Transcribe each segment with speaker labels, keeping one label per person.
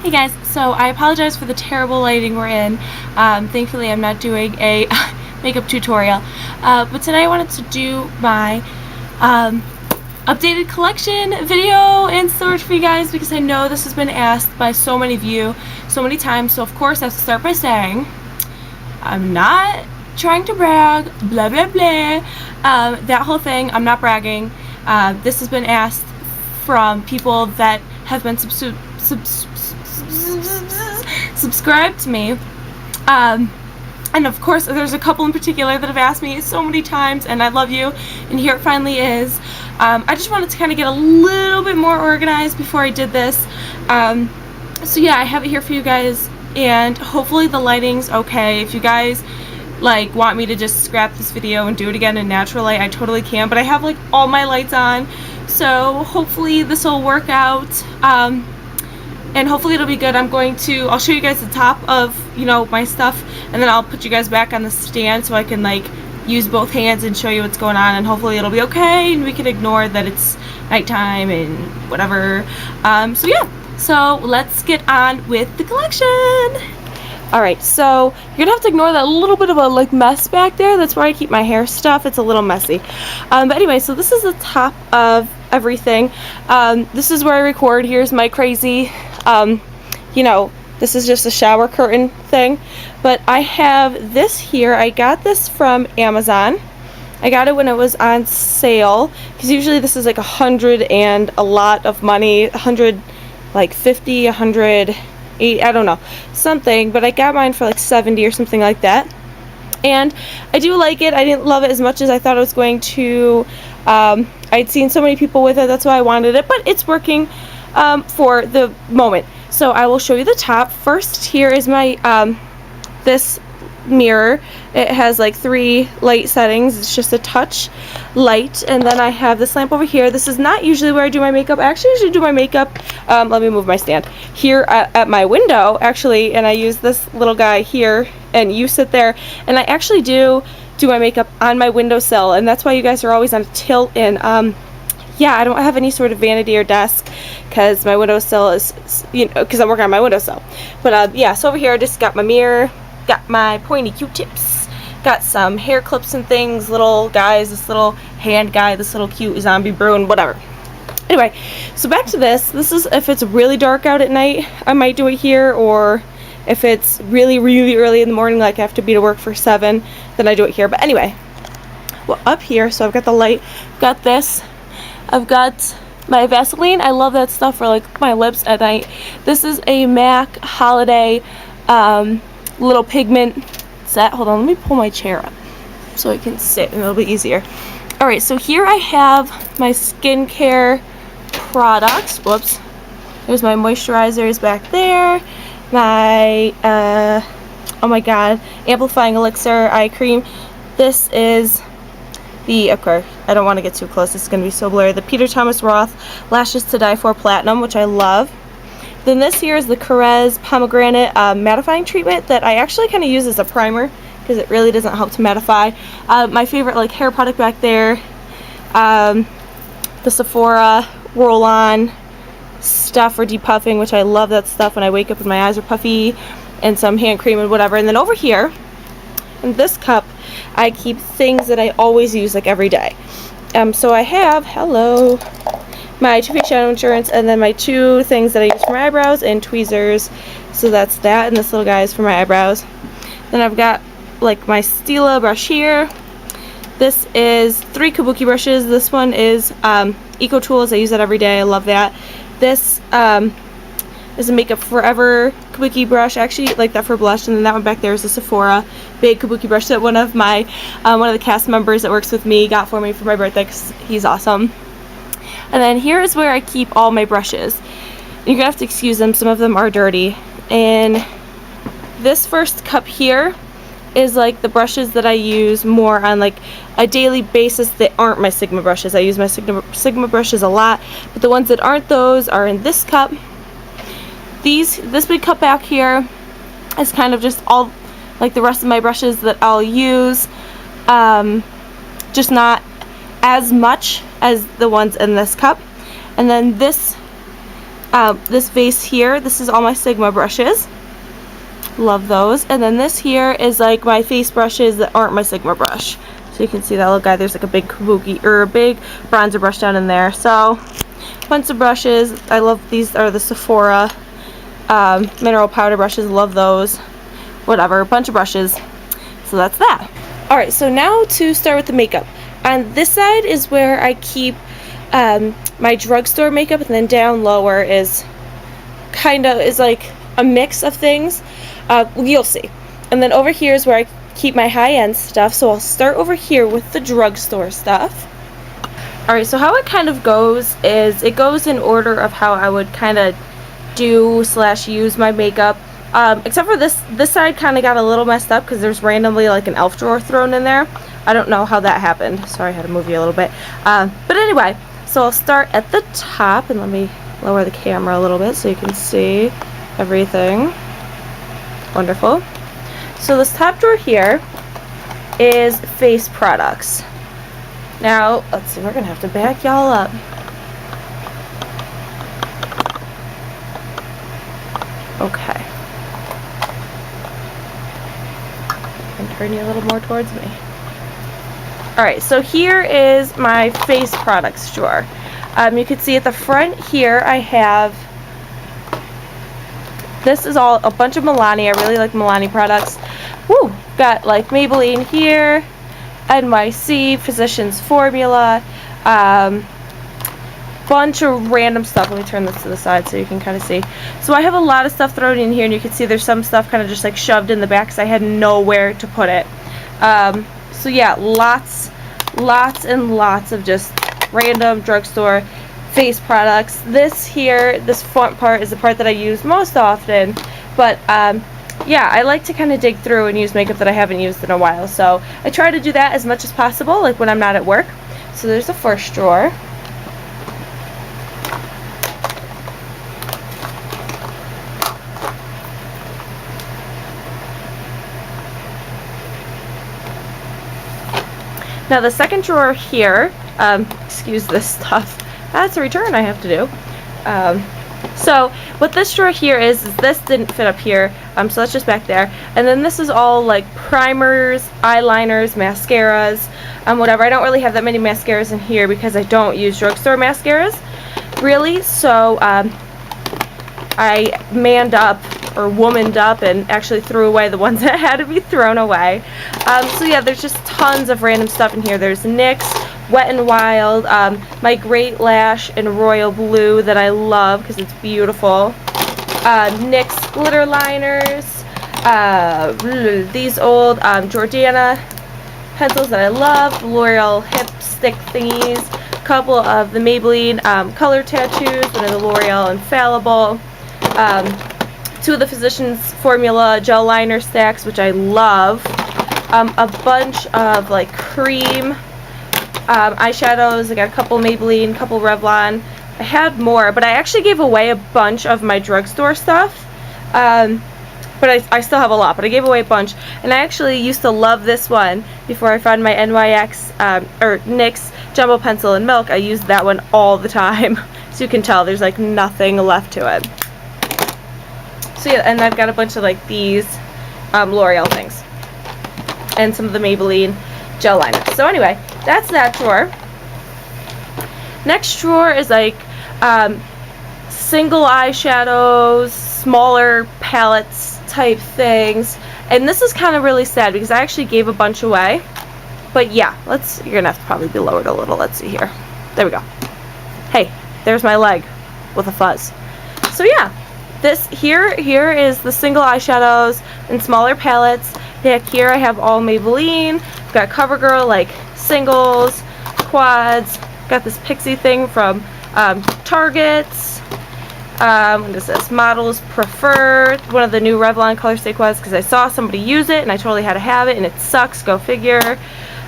Speaker 1: Hey guys, so I apologize for the terrible lighting we're in. Thankfully I'm not doing a makeup tutorial. But today I wanted to do my updated collection video and storage for you guys because I know this has been asked by so many of you so many times. So of course I have to start by saying I'm not trying to brag, blah blah blah. That whole thing, I'm not bragging. This has been asked from people that have been subscribe to me, and of course there's a couple in particular that have asked me so many times, and I love you, and here it finally is. I just wanted to kind of get a little bit more organized before I did this, so yeah, I have it here for you guys, and hopefully the lighting's okay. If you guys want me to just scrap this video and do it again in natural light, I totally can, but I have all my lights on, so hopefully this will work out. And hopefully it'll be good. I'll show you guys the top of, my stuff, and then I'll put you guys back on the stand so I can use both hands and show you what's going on, and hopefully it'll be okay and we can ignore that it's nighttime and whatever. So yeah, so let's get on with the collection. Alright, so you're gonna have to ignore that little bit of a mess back there. That's where I keep my hair stuff. It's a little messy. But anyway, so this is the top of everything. This is where I record. Here's my crazy, this is just a shower curtain thing. But I have this here. I got this from Amazon. I got it when it was on sale, because usually this is $100 and a lot of money. $150, $180, I don't know, something, but I got mine for $70 or something like that, and I do like it. I didn't love it as much as I thought I was going to. I'd seen so many people with it, that's why I wanted it, but it's working for the moment. So I will show you the top. First, here is my this mirror. It has 3 light settings. It's just a touch light, and then I have this lamp over here. This is not usually where I do my makeup. I actually usually do my makeup, let me move my stand, here at my window actually, and I use this little guy here, and you sit there, and I actually do my makeup on my windowsill, and that's why you guys are always on a tilt. And yeah, I don't have any sort of vanity or desk because my windowsill is, because I'm working on my windowsill. But yeah, so over here I just got my mirror, got my pointy Q-tips, got some hair clips and things, little guys, this little hand guy, this little cute zombie Bruin, whatever. Anyway, so back to this. This is if it's really dark out at night, I might do it here, or if it's really, really early in the morning, I have to be to work for 7, then I do it here. But anyway, well, up here, so I've got the light, got this, I've got my Vaseline. I love that stuff for my lips at night. This is a MAC Holiday little pigment set. Hold on, let me pull my chair up so I can sit and it'll be easier. Alright, so here I have my skincare products. Whoops. There's my moisturizers back there. My oh my god, amplifying elixir eye cream. This is the, of course, I don't want to get too close, it's going to be so blurry, the Peter Thomas Roth Lashes to Die For Platinum, which I love. Then this here is the Carez Pomegranate mattifying treatment that I actually kind of use as a primer because it really doesn't help to mattify. My favorite hair product back there, the Sephora roll-on stuff for depuffing, which I love that stuff when I wake up and my eyes are puffy, and some hand cream and whatever. And then over here in this cup I keep things that I always use every day. So I have, hello, my Too Faced Shadow Insurance, and then my 2 things that I use for my eyebrows, and tweezers. So that's that, and this little guy is for my eyebrows. Then I've got my Stila brush here. This is 3 kabuki brushes. This one is Eco Tools. I use that every day. I love that. This is a Makeup Forever kabuki brush. I actually like that for blush, and then that one back there is a Sephora big kabuki brush that one of the cast members that works with me got for me for my birthday because he's awesome. And then here is where I keep all my brushes. You're gonna have to excuse them, some of them are dirty. And this first cup here is the brushes that I use more on a daily basis that aren't my Sigma brushes. I use my Sigma brushes a lot, but the ones that aren't those are in this cup. This big cup back here is kind of just all the rest of my brushes that I'll use, just not as much as the ones in this cup. And then this This vase here, this is all my Sigma brushes. Love those. And then this here is like my face brushes that aren't my Sigma brush. So you can see that little guy, there's like a big kabuki, or a big bronzer brush down in there. So, bunch of brushes. I love these are the Sephora mineral powder brushes. Love those. Whatever, bunch of brushes. So that's that. Alright, so now to start with the makeup. On this side is where I keep my drugstore makeup, and then down lower is like a mix of things. You'll see. And then over here is where I keep my high-end stuff. So I'll start over here with the drugstore stuff. Alright, so how it kind of goes is it goes in order of how I would kind of use my makeup. Except for this side kind of got a little messed up because there's randomly like an elf drawer thrown in there. I don't know how that happened. Sorry, I had to move you a little bit. But anyway, so I'll start at the top, and let me lower the camera a little bit so you can see everything. Wonderful. So this top drawer here is face products. Now, let's see, we're going to have to back y'all up. Okay. And turn you a little more towards me. Alright, so here is my face products drawer. You can see at the front here I have, this is all a bunch of Milani. I really like Milani products. Woo! Got like Maybelline here, NYC, Physicians Formula, bunch of random stuff. Let me turn this to the side so you can kind of see. So I have a lot of stuff thrown in here, and you can see there's some stuff kind of just like shoved in the back because I had nowhere to put it. So yeah, lots and lots of just random drugstore face products. This here, this front part is the part that I use most often, but yeah, I like to kind of dig through and use makeup that I haven't used in a while, so I try to do that as much as possible, like when I'm not at work. So there's the first drawer. Now the second drawer here, excuse this stuff, that's a return I have to do. So what this drawer here is this didn't fit up here, so that's just back there. And then this is all like primers, eyeliners, mascaras, whatever. I don't really have that many mascaras in here because I don't use drugstore mascaras, really. So I manned up, or womaned up, and actually threw away the ones that had to be thrown away. So yeah, there's just tons of random stuff in here. There's NYX, Wet n Wild, my Great Lash in Royal Blue that I love because it's beautiful. NYX glitter liners, these old Jordana pencils that I love, L'Oreal hip stick thingies, a couple of the Maybelline color tattoos, one of the L'Oreal Infallible, 2 of the Physicians Formula gel liner stacks, which I love, a bunch of like cream eyeshadows. I got a couple Maybelline, a couple Revlon. I had more, but I actually gave away a bunch of my drugstore stuff, but I still have a lot, but I gave away a bunch. And I actually used to love this one before I found my NYX Jumbo Pencil in Milk. I used that one all the time. So you can tell there's like nothing left to it. So yeah, and I've got a bunch of like these L'Oreal things and some of the Maybelline gel liners. So anyway, that's that drawer. Next drawer is like single eyeshadows, smaller palettes type things, and this is kind of really sad because I actually gave a bunch away. But yeah, you're gonna have to probably be lowered a little. Let's see here. There we go. Hey, there's my leg with a fuzz. So yeah, this here is the single eyeshadows and smaller palettes. Back here I have all Maybelline. I've got CoverGirl like singles, quads. Got this pixie thing from Target. What is this? Models Prefer, one of the new Revlon Color Stay quads because I saw somebody use it and I totally had to have it and it sucks, go figure.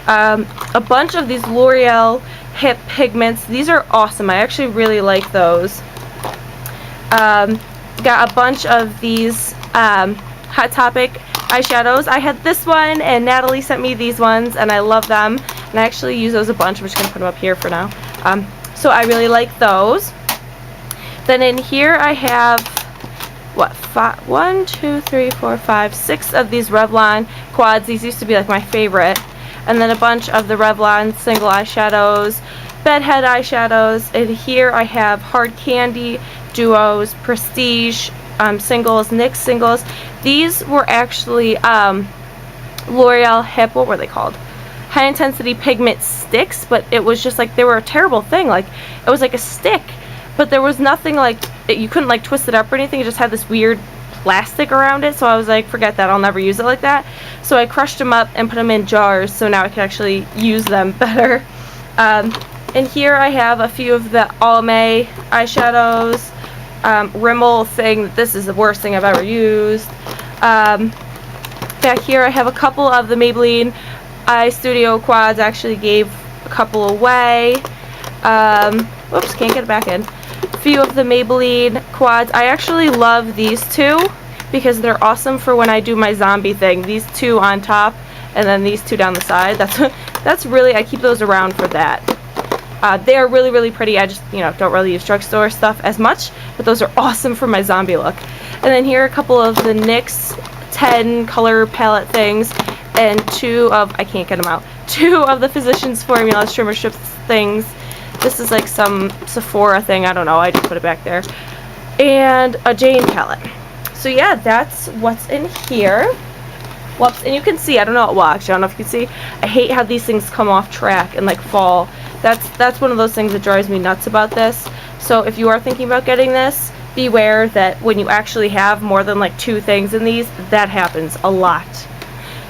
Speaker 1: A bunch of these L'Oreal hip pigments. These are awesome. I actually really like those. Got a bunch of these Hot Topic eyeshadows. I had this one and Natalie sent me these ones and I love them. And I actually use those a bunch. I'm just going to put them up here for now. So I really like those. Then in here I have, what, 1, 2, 3, 4, 5, 6 of these Revlon quads. These used to be like my favorite. And then a bunch of the Revlon single eyeshadows, bedhead eyeshadows. And here I have Hard Candy, Duos, Prestige, singles, NYX singles. These were actually L'Oreal Hip, what were they called? High Intensity Pigment Sticks, but it was just like, they were a terrible thing. Like, it was like a stick, but there was nothing like, you couldn't like twist it up or anything. It just had this weird plastic around it, so I was like, forget that, I'll never use it like that. So I crushed them up and put them in jars, so now I can actually use them better. And here I have a few of the Almay eyeshadows. Rimmel thing, this is the worst thing I've ever used. Back here I have a couple of the Maybelline Eye Studio quads. I actually gave a couple away. Whoops, can't get it back in. A few of the Maybelline quads. I actually love these two because they're awesome for when I do my zombie thing. These two on top and then these two down the side. That's really, I keep those around for that. They are really, really pretty. I just, don't really use drugstore stuff as much, but those are awesome for my zombie look. And then here are a couple of the NYX 10 color palette things, and I can't get them out, 2 of the Physicians Formula Shimmer Strips things. This is like some Sephora thing, I don't know, I just put it back there. And a Jane palette. So yeah, that's what's in here. Whoops, and you can see, I don't know, well actually I don't know if you can see, I hate how these things come off track and like fall. That's one of those things that drives me nuts about this. So if you are thinking about getting this, beware that when you actually have more than like 2 things in these, that happens a lot.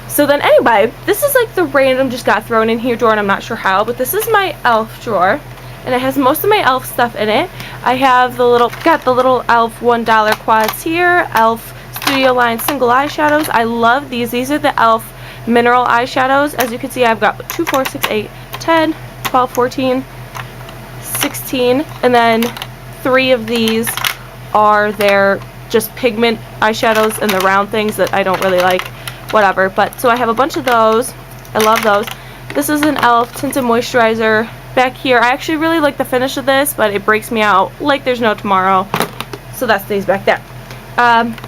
Speaker 1: So then anyway, this is like the random just got thrown in here drawer, and I'm not sure how, but this is my e.l.f. drawer, and it has most of my e.l.f. stuff in it. I have got the little e.l.f. $1 quads here, e.l.f. Studio Line single eyeshadows. I love these. These are the e.l.f. mineral eyeshadows. As you can see, I've got 2, 4, 6, 8, 10, 12, 14, 16, and then 3 of these are their just pigment eyeshadows and the round things that I don't really like, whatever. But so I have a bunch of those. I love those. This is an e.l.f. tinted moisturizer. Back here, I actually really like the finish of this, but it breaks me out like there's no tomorrow, so that stays back there.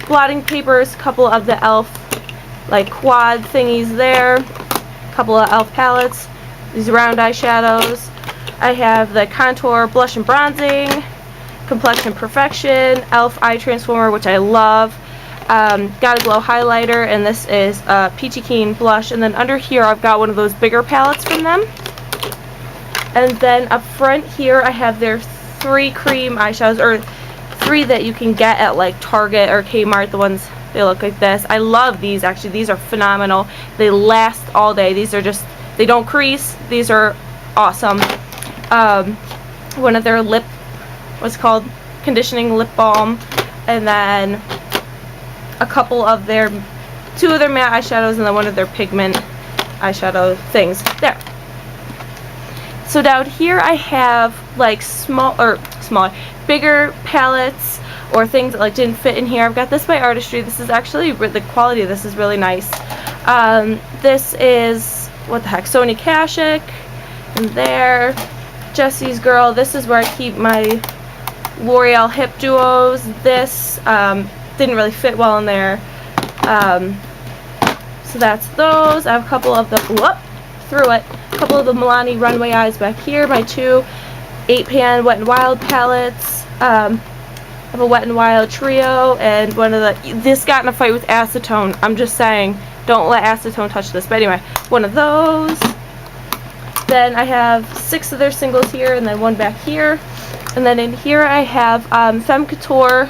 Speaker 1: Blotting papers, couple of the e.l.f. like quad thingies there, couple of e.l.f. palettes, these round eyeshadows. I have the contour, blush and bronzing, complexion perfection, e.l.f. eye transformer, which I love. Got a glow highlighter, and this is Peachy Keen blush. And then under here I've got one of those bigger palettes from them. And then up front here I have their 3 cream eyeshadows, or 3 that you can get at like Target or Kmart. The ones, they look like this. I love these actually. These are phenomenal. They last all day. These are just, they don't crease. These are awesome. One of their what's called conditioning lip balm, and then a couple of 2 of their matte eyeshadows, and then one of their pigment eyeshadow things there. So down here I have like bigger palettes or things that like didn't fit in here. I've got this by Artistry. This is actually, the quality of this is really nice. This is, what the heck, Sonia Kashuk, and there, Jessie's Girl. This is where I keep my L'Oreal Hip Duos. This didn't really fit well in there. So that's those. I have a couple of the, a couple of the Milani Runway Eyes back here. My 2 8-pan Wet n Wild palettes. I have a Wet n Wild trio, and one of this got in a fight with acetone. I'm just saying, don't let acetone touch this. But anyway, one of those. Then I have 6 of their singles here, and then 1 back here. And then in here I have Femme Couture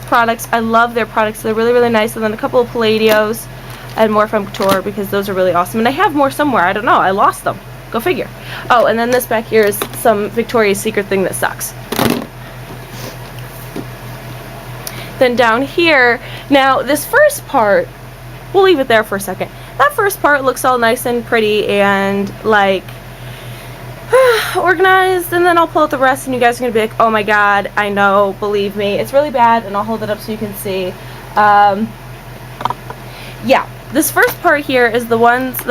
Speaker 1: products. I love their products. They're really, really nice. And then a couple of Palladios and more Femme Couture, because those are really awesome. And I have more somewhere. I don't know. I lost them. Go figure. Oh, and then this back here is some Victoria's Secret thing that sucks. Then down here, now this first part, we'll leave it there for a second. That first part looks all nice and pretty and like organized, and then I'll pull out the rest and you guys are going to be like, oh my god, I know, believe me. It's really bad, and I'll hold it up so you can see. Yeah, this first part here is the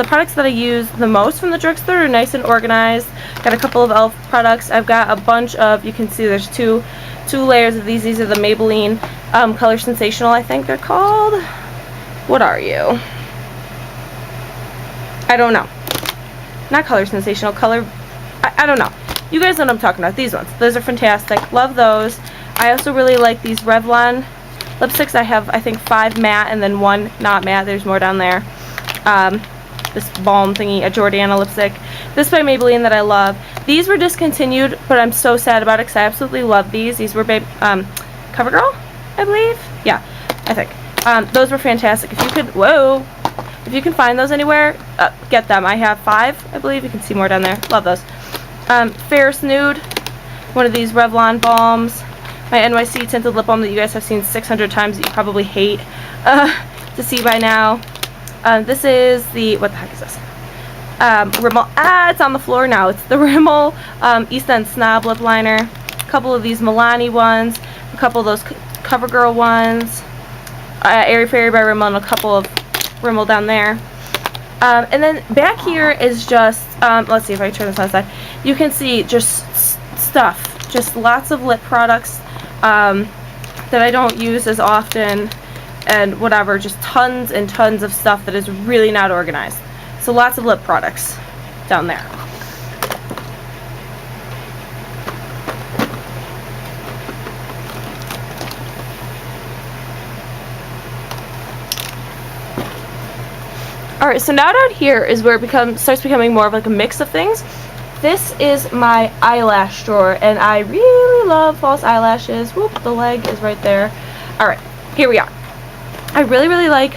Speaker 1: products that I use the most from the drugstore are nice and organized. Got a couple of e.l.f. products. I've got a bunch of, you can see there's two layers of these. These are the Maybelline Color Sensational, I think they're called. What are you? I don't know. Not Color Sensational, I don't know. You guys know what I'm talking about. These ones. Those are fantastic. Love those. I also really like these Revlon lipsticks. I have, I think, 5 matte and then 1 not matte. There's more down there. This balm thingy, a Jordana lipstick. This by Maybelline that I love. These were discontinued, but I'm so sad about it because I absolutely love these. These were CoverGirl, I believe. Yeah, I think. Those were fantastic. If you could, if you can find those anywhere, get them. I have 5, I believe. You can see more down there. Love those. Ferris Nude, one of these Revlon balms. My NYC tinted lip balm that you guys have seen 600 times that you probably hate to see by now. This is the, what the heck is this? Rimmel, it's on the floor now. It's the Rimmel East End Snob lip liner. A couple of these Milani ones, a couple of those CoverGirl ones, Airy Fairy by Rimmel, and a couple of Rimmel down there. And then back here is just, let's see if I turn this on the side. You can see just stuff, just lots of lip products that I don't use as often and whatever, just tons and tons of stuff that is really not organized. So lots of lip products down there. Alright, so now down here is where it starts becoming more of like a mix of things. This is my eyelash drawer, and I really love false eyelashes. Whoop, the leg is right there. Alright, here we are. I really, really like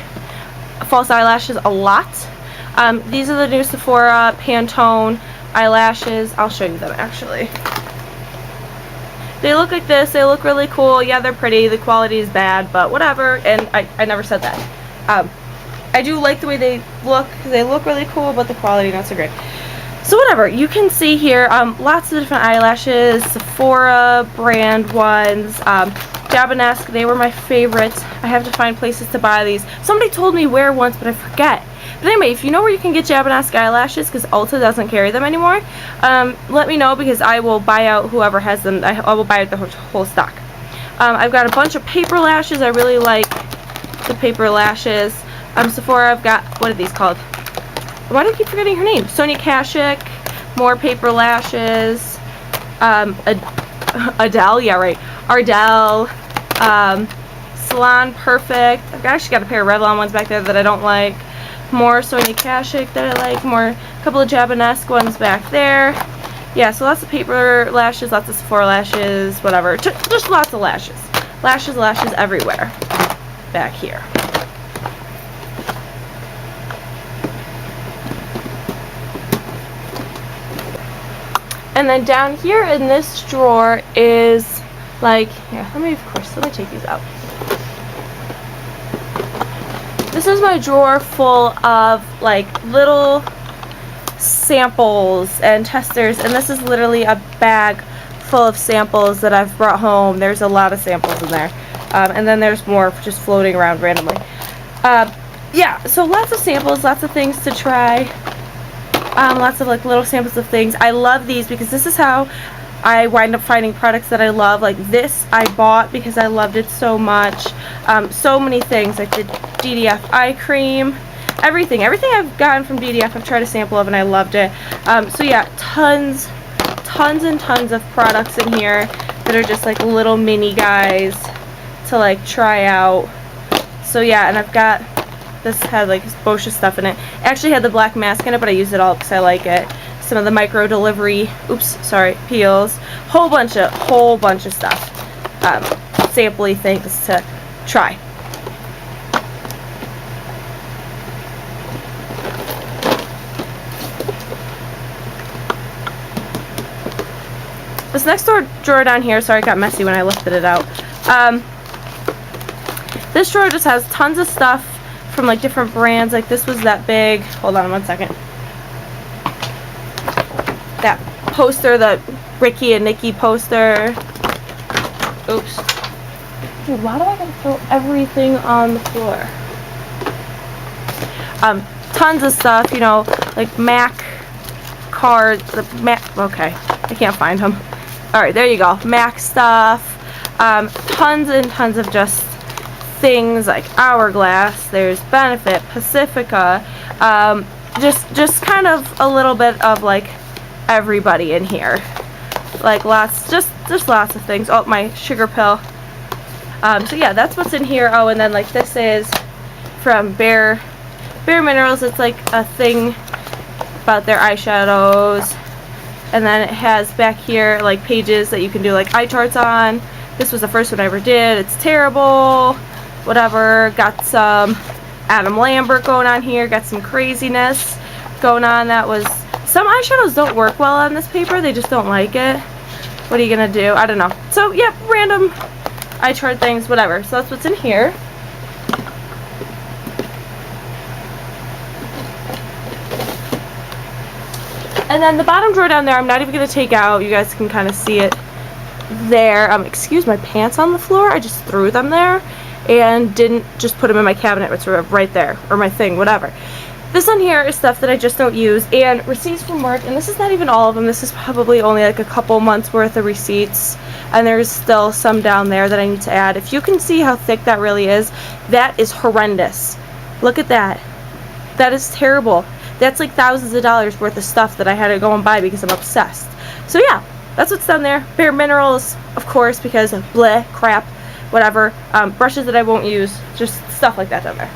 Speaker 1: false eyelashes a lot. These are the new Sephora Pantone eyelashes. I'll show you them actually. They look like this. They look really cool. Yeah, they're pretty. The quality is bad, but whatever. And I never said that. I do like the way they look. They look really cool, but the quality not so great. So whatever. You can see here lots of different eyelashes. Sephora brand ones. Jabonesque. They were my favorites. I have to find places to buy these. Somebody told me where once, but I forget. But anyway, if you know where you can get Jabonesque eyelashes, because Ulta doesn't carry them anymore, let me know because I will buy out whoever has them. I will buy out the whole stock. I've got a bunch of paper lashes. I really like the paper lashes. Sephora, I've got, what are these called? Why do I keep forgetting her name? Sonia Kashuk, more paper lashes. Adele, yeah, right. Ardell. Salon Perfect. I've actually got a pair of Revlon ones back there that I don't like. More Sonia Kashuk that I like. More, a couple of Jabonesque ones back there. Yeah, so lots of paper lashes, lots of Sephora lashes, whatever. Just lots of lashes. Lashes everywhere back here. And then down here in this drawer is like, yeah, let me take these out. This is my drawer full of like little samples and testers, and this is literally a bag full of samples that I've brought home. There's a lot of samples in there. And then there's more just floating around randomly. Yeah, so lots of samples, lots of things to try. Lots of like little samples of things. I love these because this is how I wind up finding products that I love. Like this I bought because I loved it so much. So many things, like the DDF eye cream, everything I've gotten from DDF I've tried a sample of and I loved it. So yeah, tons and tons of products in here that are just like little mini guys to like try out. So yeah, and I've got, this had like Boscia stuff in it. It actually had the black mask in it, but I used it all because I like it. Some of the micro delivery, peels. Whole bunch of stuff. Sample-y things to try. This next drawer down here, sorry it got messy when I lifted it out. This drawer just has tons of stuff from like different brands. Like this was that big, hold on one second. That poster, the Ricky and Nikki poster. Oops. Dude, why do I gotta throw everything on the floor? Tons of stuff, you know, like Mac cards, okay, I can't find them. Alright, there you go, Mac stuff, tons and tons of just things like Hourglass, there's Benefit, Pacifica, just kind of a little bit of like everybody in here. Like lots, just lots of things. Oh, my sugar pill. So yeah, that's what's in here. Oh, and then like this is from Bare Minerals. It's like a thing about their eyeshadows. And then it has back here like pages that you can do like eye charts on. This was the first one I ever did. It's terrible. Whatever. Got some Adam Lambert going on here. Got some craziness going on. That was... Some eyeshadows don't work well on this paper. They just don't like it. What are you going to do? I don't know. So, yeah, random eye chart things, whatever. So that's what's in here. And then the bottom drawer down there, I'm not even going to take out. You guys can kind of see it there. Excuse my pants on the floor. I just threw them there and didn't just put them in my cabinet. It's right there, or my thing, whatever. This on here is stuff that I just don't use, and receipts from work, and this is not even all of them. This is probably only like a couple months worth of receipts, and there's still some down there that I need to add. If you can see how thick that really is, that is horrendous. Look at that. That is terrible. That's like thousands of dollars worth of stuff that I had to go and buy because I'm obsessed. So yeah, that's what's down there. Bare Minerals, of course, because of bleh, crap, whatever. Brushes that I won't use, just stuff like that down there.